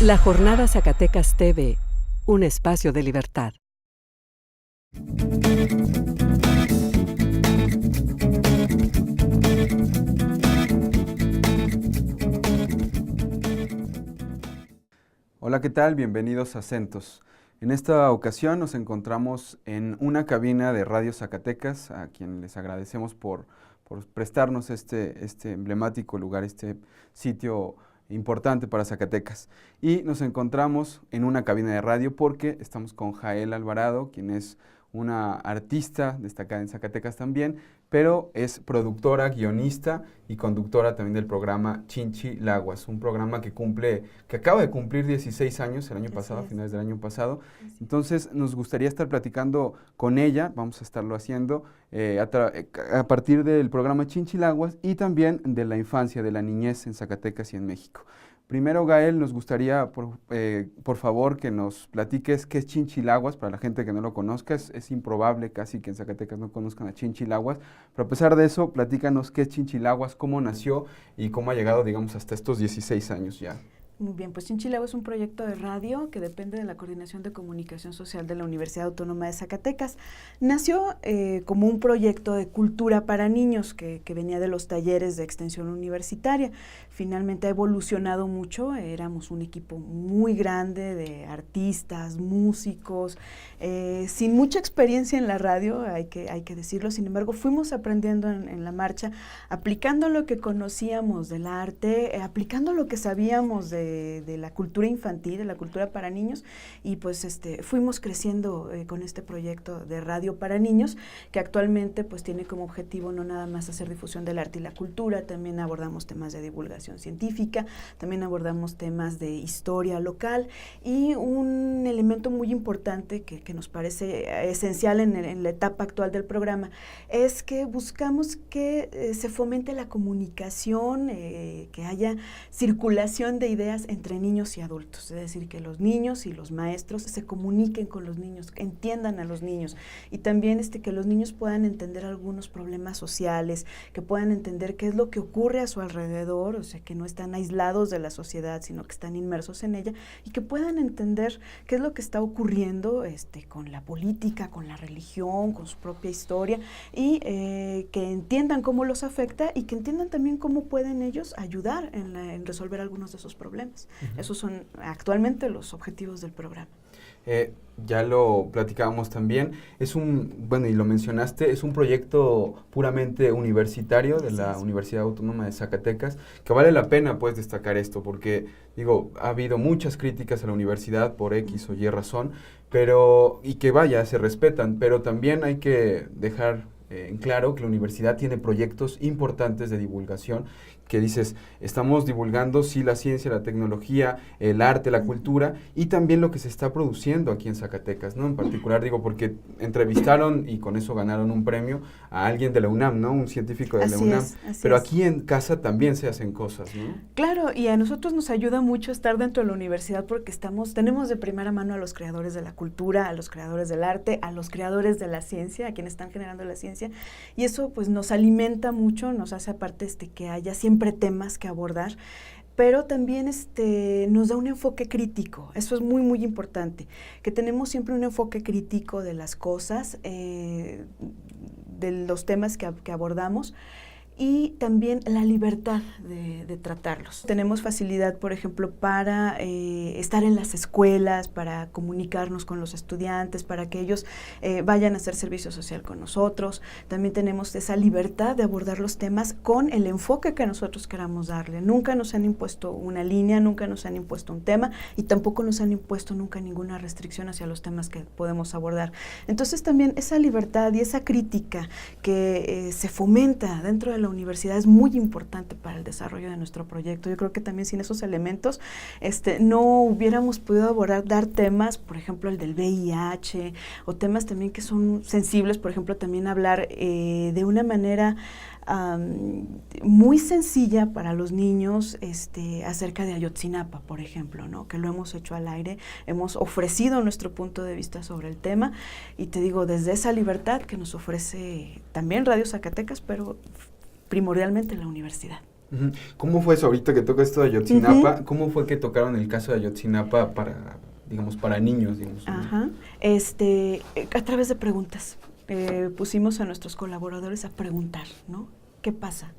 La Jornada Zacatecas TV, un espacio de libertad. Hola, ¿qué tal? Bienvenidos a Acentos. En esta ocasión nos encontramos en una cabina de Radio Zacatecas, a quien les agradecemos por prestarnos este emblemático lugar, este sitio importante para Zacatecas. Y nos encontramos en una cabina de radio porque estamos con Jael Alvarado, quien es una artista destacada en Zacatecas también, pero es productora, guionista y conductora también del programa Chinchilaguas, un programa que acaba de cumplir 16 años el año pasado, a finales del año pasado. Entonces nos gustaría estar platicando con ella, vamos a estarlo haciendo a partir del programa Chinchilaguas y también de la infancia, de la niñez en Zacatecas y en México. Primero, Gael, nos gustaría, por favor, que nos platiques qué es Chinchilaguas, para la gente que no lo conozca. Es improbable casi que en Zacatecas no conozcan a Chinchilaguas, pero a pesar de eso, platícanos qué es Chinchilaguas, cómo nació y cómo ha llegado, digamos, hasta estos 16 años ya. Muy bien, pues Chinchilaguas es un proyecto de radio que depende de la Coordinación de Comunicación Social de la Universidad Autónoma de Zacatecas. Nació como un proyecto de cultura para niños que venía de los talleres de extensión universitaria. Finalmente ha evolucionado mucho, éramos un equipo muy grande de artistas, músicos, sin mucha experiencia en la radio, hay que decirlo. Sin embargo, fuimos aprendiendo en la marcha, aplicando lo que conocíamos del arte, aplicando lo que sabíamos de la cultura infantil, de la cultura para niños, y pues fuimos creciendo con este proyecto de radio para niños, que actualmente pues tiene como objetivo no nada más hacer difusión del arte y la cultura, también abordamos temas de divulgación científica, también abordamos temas de historia local, y un elemento muy importante que nos parece esencial en la etapa actual del programa es que buscamos que se fomente la comunicación, que haya circulación de ideas entre niños y adultos, es decir, que los niños y los maestros se comuniquen con los niños, entiendan a los niños, y también que los niños puedan entender algunos problemas sociales, que puedan entender qué es lo que ocurre a su alrededor, o sea, que no están aislados de la sociedad, sino que están inmersos en ella, y que puedan entender qué es lo que está ocurriendo con la política, con la religión, con su propia historia, y que entiendan cómo los afecta y que entiendan también cómo pueden ellos ayudar en resolver algunos de esos problemas. Esos son actualmente los objetivos del programa. Ya lo platicábamos también, y lo mencionaste, es un proyecto puramente universitario de la Universidad Autónoma de Zacatecas, que vale la pena pues destacar esto, porque ha habido muchas críticas a la universidad por X o Y razón, y que se respetan, pero también hay que dejar en claro que la universidad tiene proyectos importantes de divulgación, que dices, estamos divulgando sí la ciencia, la tecnología, el arte, la cultura, y también lo que se está produciendo aquí en Zacatecas, ¿no? En particular, porque entrevistaron y con eso ganaron un premio a alguien de la UNAM, ¿no? Un científico de la UNAM. Pero aquí en casa también se hacen cosas, ¿no? Claro, y a nosotros nos ayuda mucho estar dentro de la universidad porque tenemos de primera mano a los creadores de la cultura, a los creadores del arte, a los creadores de la ciencia, a quienes están generando la ciencia, y eso pues nos alimenta mucho, nos hace aparte que haya siempre temas que abordar, pero también nos da un enfoque crítico. Eso es muy, muy importante, que tenemos siempre un enfoque crítico de las cosas, de los temas que abordamos, y también la libertad de tratarlos. Tenemos facilidad, por ejemplo, para estar en las escuelas, para comunicarnos con los estudiantes, para que ellos vayan a hacer servicio social con nosotros. También tenemos esa libertad de abordar los temas con el enfoque que nosotros queramos darle. Nunca nos han impuesto una línea, nunca nos han impuesto un tema, y tampoco nos han impuesto nunca ninguna restricción hacia los temas que podemos abordar. Entonces también esa libertad y esa crítica que se fomenta dentro de la universidad es muy importante para el desarrollo de nuestro proyecto. Yo creo que también sin esos elementos no hubiéramos podido dar temas, por ejemplo, el del VIH, o temas también que son sensibles, por ejemplo, también hablar de una manera muy sencilla para los niños acerca de Ayotzinapa, por ejemplo, ¿no? Que lo hemos hecho al aire, hemos ofrecido nuestro punto de vista sobre el tema, y te digo, desde esa libertad que nos ofrece también Radio Zacatecas, pero primordialmente la universidad. Ujú. ¿Cómo fue eso ahorita que toca esto de Ayotzinapa? ¿Cómo fue que tocaron el caso de Ayotzinapa para, digamos, para niños, digamos? Ajá. A través de preguntas. Pusimos a nuestros colaboradores a preguntar, ¿no? ¿Qué pasa?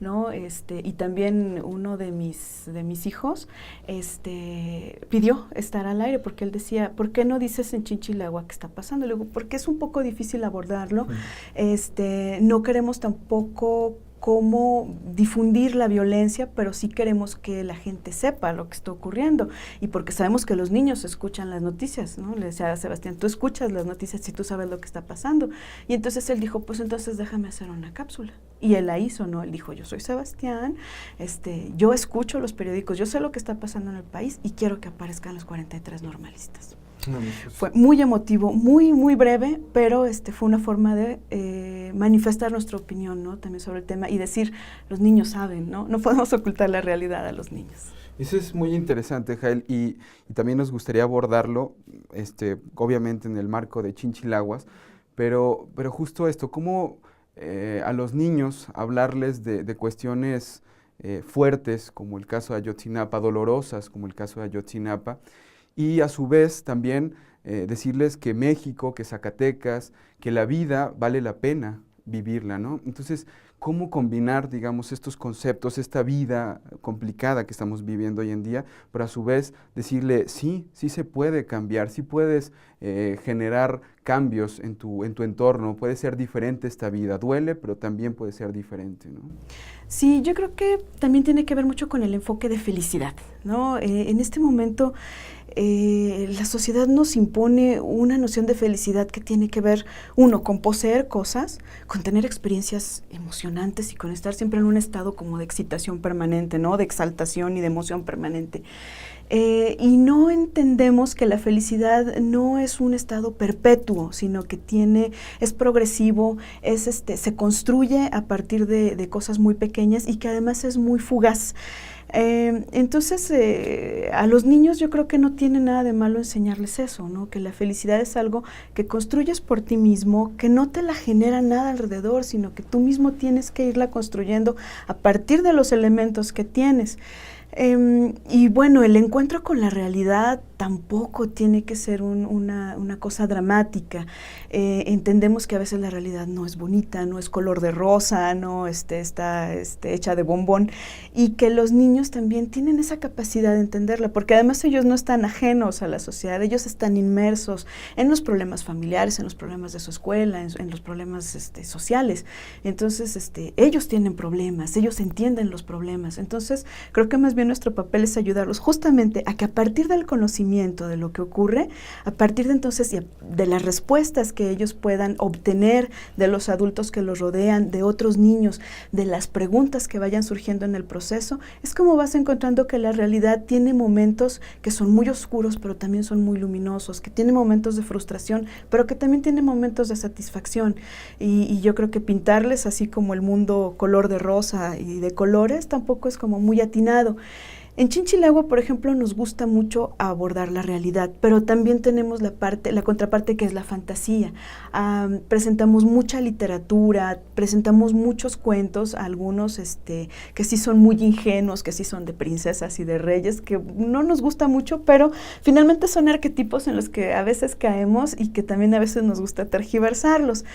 ¿No? Y también uno de mis hijos pidió estar al aire porque él decía, ¿por qué no dices en Chinchilagua qué está pasando? Le digo, porque es un poco difícil abordarlo. No queremos tampoco cómo difundir la violencia, pero sí queremos que la gente sepa lo que está ocurriendo, y porque sabemos que los niños escuchan las noticias, ¿no? Le decía a Sebastián, tú escuchas las noticias y tú sabes lo que está pasando, y entonces él dijo, pues entonces déjame hacer una cápsula, y él la hizo, ¿no? Él dijo, yo soy Sebastián, yo escucho los periódicos, yo sé lo que está pasando en el país, y quiero que aparezcan los 43 normalistas. Fue muy emotivo, muy, muy breve, pero fue una forma de manifestar nuestra opinión, ¿no? También sobre el tema y decir, los niños saben, ¿no? No podemos ocultar la realidad a los niños. Eso es muy interesante, Jael, y también nos gustaría abordarlo, obviamente en el marco de Chinchilaguas, pero justo esto, cómo a los niños hablarles de cuestiones fuertes, como el caso de Ayotzinapa, dolorosas, como el caso de Ayotzinapa, y a su vez también decirles que México, que Zacatecas, que la vida vale la pena vivirla, ¿no? Entonces, ¿cómo combinar, digamos, estos conceptos, esta vida complicada que estamos viviendo hoy en día, pero a su vez decirle, sí, sí se puede cambiar, sí puedes generar cambios en tu entorno, puede ser diferente esta vida, duele, pero también puede ser diferente, ¿no? Sí, yo creo que también tiene que ver mucho con el enfoque de felicidad, ¿no? En este momento la sociedad nos impone una noción de felicidad que tiene que ver, uno, con poseer cosas, con tener experiencias emocionantes y con estar siempre en un estado como de excitación permanente, ¿no? De exaltación y de emoción permanente. Y no entendemos que la felicidad no es un estado perpetuo, sino que es progresivo, se construye a partir de cosas muy pequeñas y que además es muy fugaz. Entonces, a los niños yo creo que no tiene nada de malo enseñarles eso, ¿no? Que la felicidad es algo que construyes por ti mismo, que no te la genera nada alrededor, sino que tú mismo tienes que irla construyendo a partir de los elementos que tienes. Y bueno, el encuentro con la realidad tampoco tiene que ser una cosa dramática. Entendemos que a veces la realidad no es bonita, no es color de rosa, no está hecha de bombón, y que los niños también tienen esa capacidad de entenderla, porque además ellos no están ajenos a la sociedad, ellos están inmersos en los problemas familiares, en los problemas de su escuela, en los problemas sociales. Entonces, ellos tienen problemas, ellos entienden los problemas. Entonces, creo que más bien nuestro papel es ayudarlos justamente a que a partir del conocimiento de lo que ocurre, a partir de entonces de las respuestas que ellos puedan obtener de los adultos que los rodean, de otros niños, de las preguntas que vayan surgiendo en el proceso, es como vas encontrando que la realidad tiene momentos que son muy oscuros, pero también son muy luminosos, que tiene momentos de frustración, pero que también tiene momentos de satisfacción. Y yo creo que pintarles así como el mundo color de rosa y de colores tampoco es como muy atinado. En Chinchilagua, por ejemplo, nos gusta mucho abordar la realidad, pero también tenemos la contraparte que es la fantasía. Presentamos mucha literatura, presentamos muchos cuentos, algunos que sí son muy ingenuos, que sí son de princesas y de reyes, que no nos gusta mucho, pero finalmente son arquetipos en los que a veces caemos y que también a veces nos gusta tergiversarlos.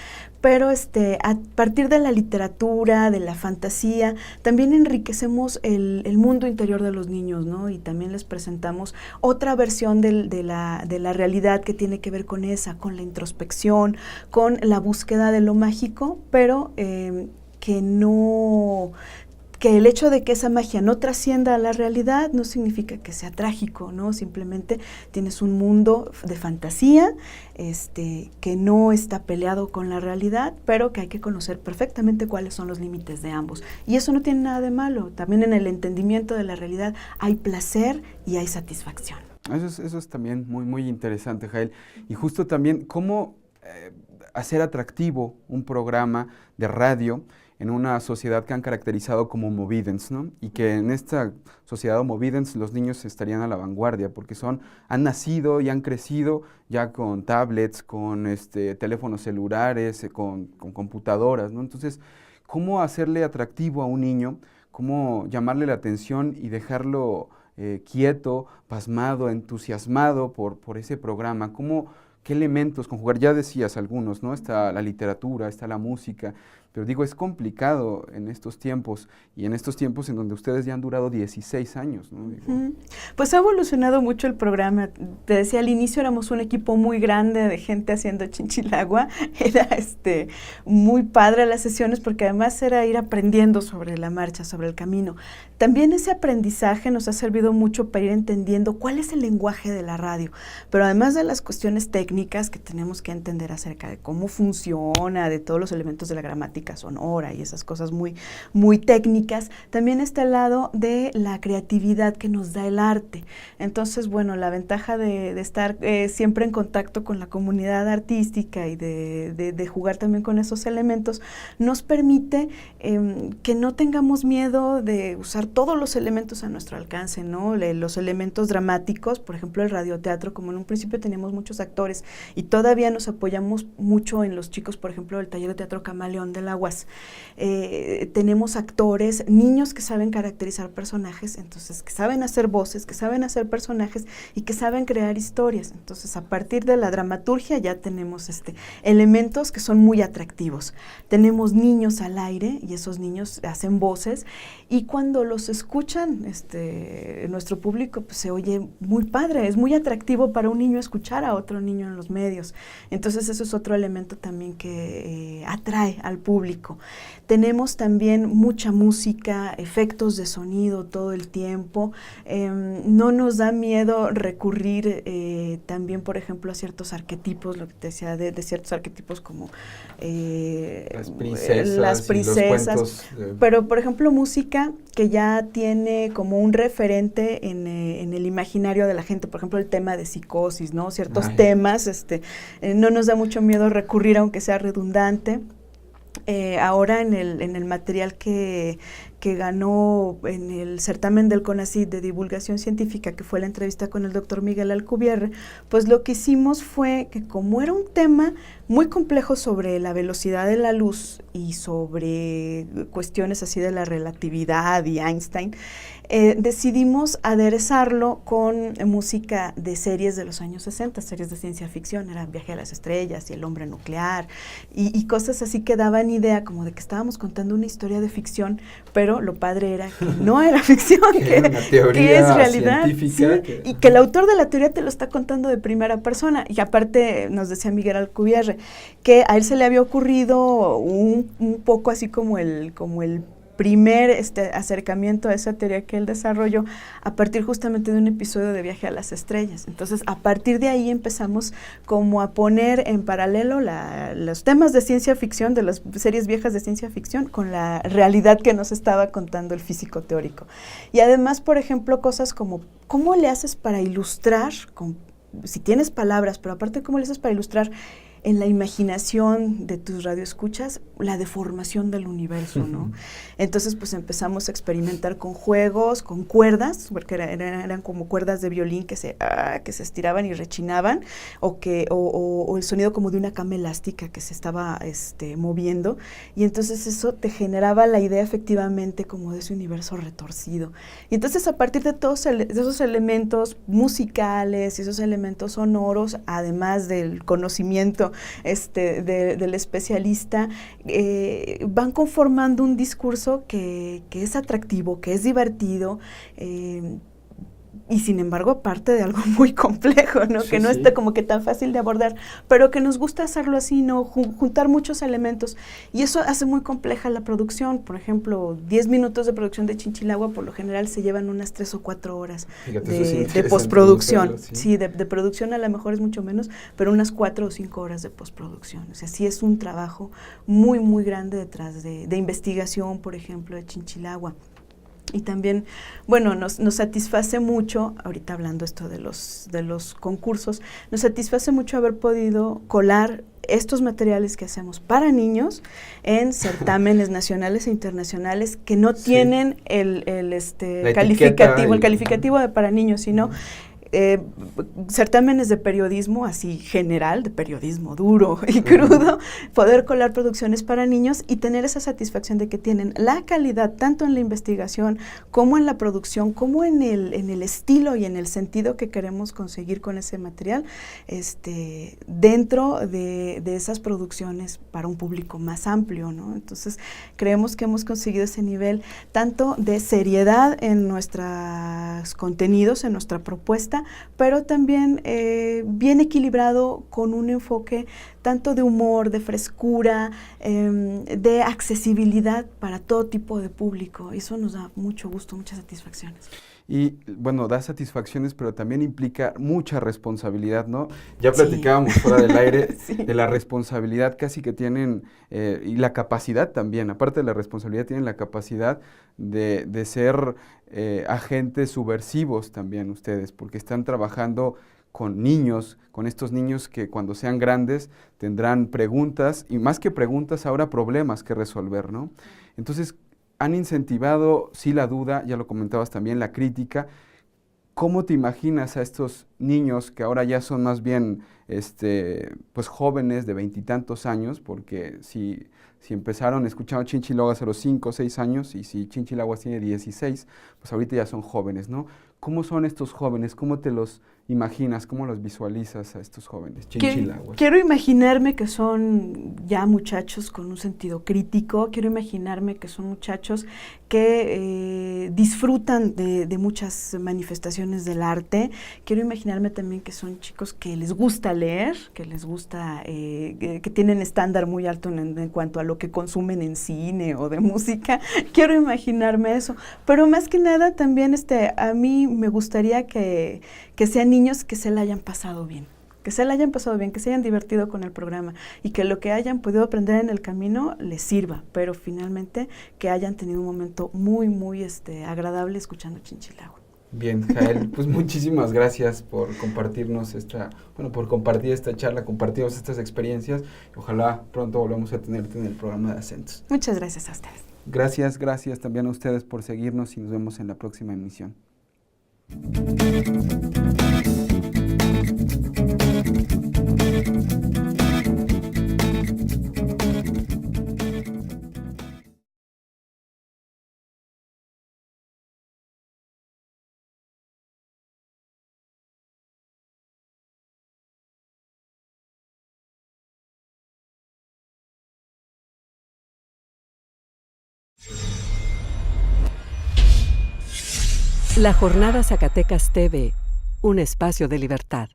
Pero a partir de la literatura, de la fantasía, también enriquecemos el mundo interior de los niños, ¿no? Y también les presentamos otra versión de la realidad que tiene que ver con la introspección, con la búsqueda de lo mágico, pero que el hecho de que esa magia no trascienda a la realidad no significa que sea trágico, ¿no? Simplemente tienes un mundo de fantasía que no está peleado con la realidad, pero que hay que conocer perfectamente cuáles son los límites de ambos. Y eso no tiene nada de malo. También en el entendimiento de la realidad hay placer y hay satisfacción. Eso es también muy, muy interesante, Jael. Y justo también, ¿cómo hacer atractivo un programa de radio en una sociedad que han caracterizado como movidens, ¿no? Y que en esta sociedad movidens los niños estarían a la vanguardia, porque han nacido y han crecido ya con tablets, con teléfonos celulares, con computadoras, ¿no? Entonces, ¿cómo hacerle atractivo a un niño cómo llamarle la atención y dejarlo quieto, pasmado, entusiasmado por ese programa. ¿Qué elementos conjugar? Ya decías algunos, ¿no? Está la literatura, está la música, pero digo, es complicado en estos tiempos, y en estos tiempos en donde ustedes ya han durado 16 años, ¿no? Digo, pues ha evolucionado mucho el programa. Te decía, al inicio éramos un equipo muy grande de gente haciendo Chinchilagua. Era muy padre las sesiones porque además era ir aprendiendo sobre la marcha, sobre el camino. También ese aprendizaje nos ha servido mucho para ir entendiendo cuál es el lenguaje de la radio, pero además de las cuestiones técnicas que tenemos que entender acerca de cómo funciona, de todos los elementos de la gramática sonora y esas cosas muy, muy técnicas, también está el lado de la creatividad que nos da el arte. Entonces, bueno, la ventaja de estar siempre en contacto con la comunidad artística y de jugar también con esos elementos, nos permite que no tengamos miedo de usar todos los elementos a nuestro alcance, ¿no? Los elementos dramáticos, por ejemplo, el radioteatro, como en un principio teníamos muchos actores y todavía nos apoyamos mucho en los chicos, por ejemplo, del taller de teatro Camaleón de la UAS. Tenemos actores, niños que saben caracterizar personajes, entonces que saben hacer voces, que saben hacer personajes y que saben crear historias. Entonces, a partir de la dramaturgia ya tenemos elementos que son muy atractivos. Tenemos niños al aire y esos niños hacen voces, y cuando los escuchan nuestro público, pues se oye muy padre, es muy atractivo para un niño escuchar a otro niño en los medios. Entonces eso es otro elemento también que atrae al público. Tenemos también mucha música, efectos de sonido todo el tiempo. No nos da miedo recurrir también, por ejemplo, a ciertos arquetipos, lo que te decía de ciertos arquetipos como las princesas, pero por ejemplo música que ya tiene como un referente en el imaginario de la gente, por ejemplo el tema de Psicosis, ¿no? Ciertos temas, no nos da mucho miedo recurrir aunque sea redundante. Ahora en el material que ganó en el certamen del CONACYT de divulgación científica, que fue la entrevista con el doctor Miguel Alcubierre, pues lo que hicimos fue que, como era un tema muy complejo sobre la velocidad de la luz y sobre cuestiones así de la relatividad y Einstein, decidimos aderezarlo con música de series de los años 60, series de ciencia ficción, era Viaje a las Estrellas y El Hombre Nuclear, y cosas así que daban idea como de que estábamos contando una historia de ficción, pero lo padre era que no era ficción, que es realidad, sí, y que el autor de la teoría te lo está contando de primera persona. Y aparte nos decía Miguel Alcubierre que a él se le había ocurrido un poco así como el primer acercamiento a esa teoría que él desarrolló a partir justamente de un episodio de Viaje a las Estrellas. Entonces, a partir de ahí empezamos como a poner en paralelo los temas de ciencia ficción, de las series viejas de ciencia ficción, con la realidad que nos estaba contando el físico teórico. Y además, por ejemplo, cosas como, ¿cómo le haces para ilustrar, si tienes palabras, pero aparte, ¿cómo le haces para ilustrar en la imaginación de tus radioescuchas la deformación del universo, ¿no? Entonces, pues empezamos a experimentar con juegos, con cuerdas, porque eran como cuerdas de violín que se estiraban y rechinaban, o el sonido como de una cama elástica que se estaba moviendo, y entonces eso te generaba la idea efectivamente como de ese universo retorcido. Y entonces, a partir de todos esos elementos musicales y esos elementos sonoros, además del conocimiento del especialista, van conformando un discurso que es atractivo, que es divertido, y sin embargo parte de algo muy complejo, ¿no? Que no está como que tan fácil de abordar, pero que nos gusta hacerlo así, ¿no? Juntar muchos elementos, y eso hace muy compleja la producción. Por ejemplo, 10 minutos de producción de Chinchilagua por lo general se llevan unas 3 o 4 horas de postproducción. Sí, de producción a lo mejor es mucho menos, pero unas 4 o 5 horas de postproducción. O sea, sí es un trabajo muy, muy grande detrás de investigación, por ejemplo, de Chinchilagua. Y también, bueno, nos satisface mucho, ahorita hablando esto de los concursos, nos satisface mucho haber podido colar estos materiales que hacemos para niños en certámenes nacionales e internacionales que no tienen el calificativo de para niños, sino certámenes de periodismo así general, de periodismo duro y crudo, poder colar producciones para niños y tener esa satisfacción de que tienen la calidad tanto en la investigación como en la producción, como en el estilo y en el sentido que queremos conseguir con ese material, dentro de esas producciones para un público más amplio, ¿no? Entonces, creemos que hemos conseguido ese nivel tanto de seriedad en nuestros contenidos, en nuestra propuesta, pero también bien equilibrado con un enfoque tanto de humor, de frescura, de accesibilidad para todo tipo de público. Eso nos da mucho gusto, muchas satisfacciones. Y bueno, da satisfacciones, pero también implica mucha responsabilidad, ¿no? Ya platicábamos fuera del aire sí. de la responsabilidad casi que tienen, y la capacidad también, aparte de la responsabilidad, tienen la capacidad de ser agentes subversivos también ustedes, porque están trabajando con niños, con estos niños que cuando sean grandes tendrán preguntas, y más que preguntas, ahora problemas que resolver, ¿no? Entonces, han incentivado, sí, la duda, ya lo comentabas también, la crítica. ¿Cómo te imaginas a estos niños que ahora ya son más bien pues jóvenes de 20 y tantos años? Porque si empezaron escuchando Chinchilaguas a los 5 o 6 años, y si Chinchilaguas tiene 16, pues ahorita ya son jóvenes, ¿no? ¿Cómo son estos jóvenes? ¿Cómo te los imaginas? ¿Cómo los visualizas a estos jóvenes Chinchilaguas? Quiero imaginarme que son ya muchachos con un sentido crítico, quiero imaginarme que son muchachos que disfrutan de muchas manifestaciones del arte, quiero imaginarme también que son chicos que les gusta leer, que les gusta, que tienen estándar muy alto en cuanto a lo que consumen en cine o de música, quiero imaginarme eso, pero más que nada también a mí me gustaría que sean niños que se la hayan pasado bien, que se hayan divertido con el programa y que lo que hayan podido aprender en el camino les sirva, pero finalmente que hayan tenido un momento muy, muy agradable escuchando Chinchilagua. Bien, Jael, pues muchísimas gracias por compartirnos por compartir esta charla, compartirnos estas experiencias. Ojalá pronto volvamos a tenerte en el programa de Acentos. Muchas gracias a ustedes. Gracias también a ustedes por seguirnos y nos vemos en la próxima emisión. La Jornada Zacatecas TV, un espacio de libertad.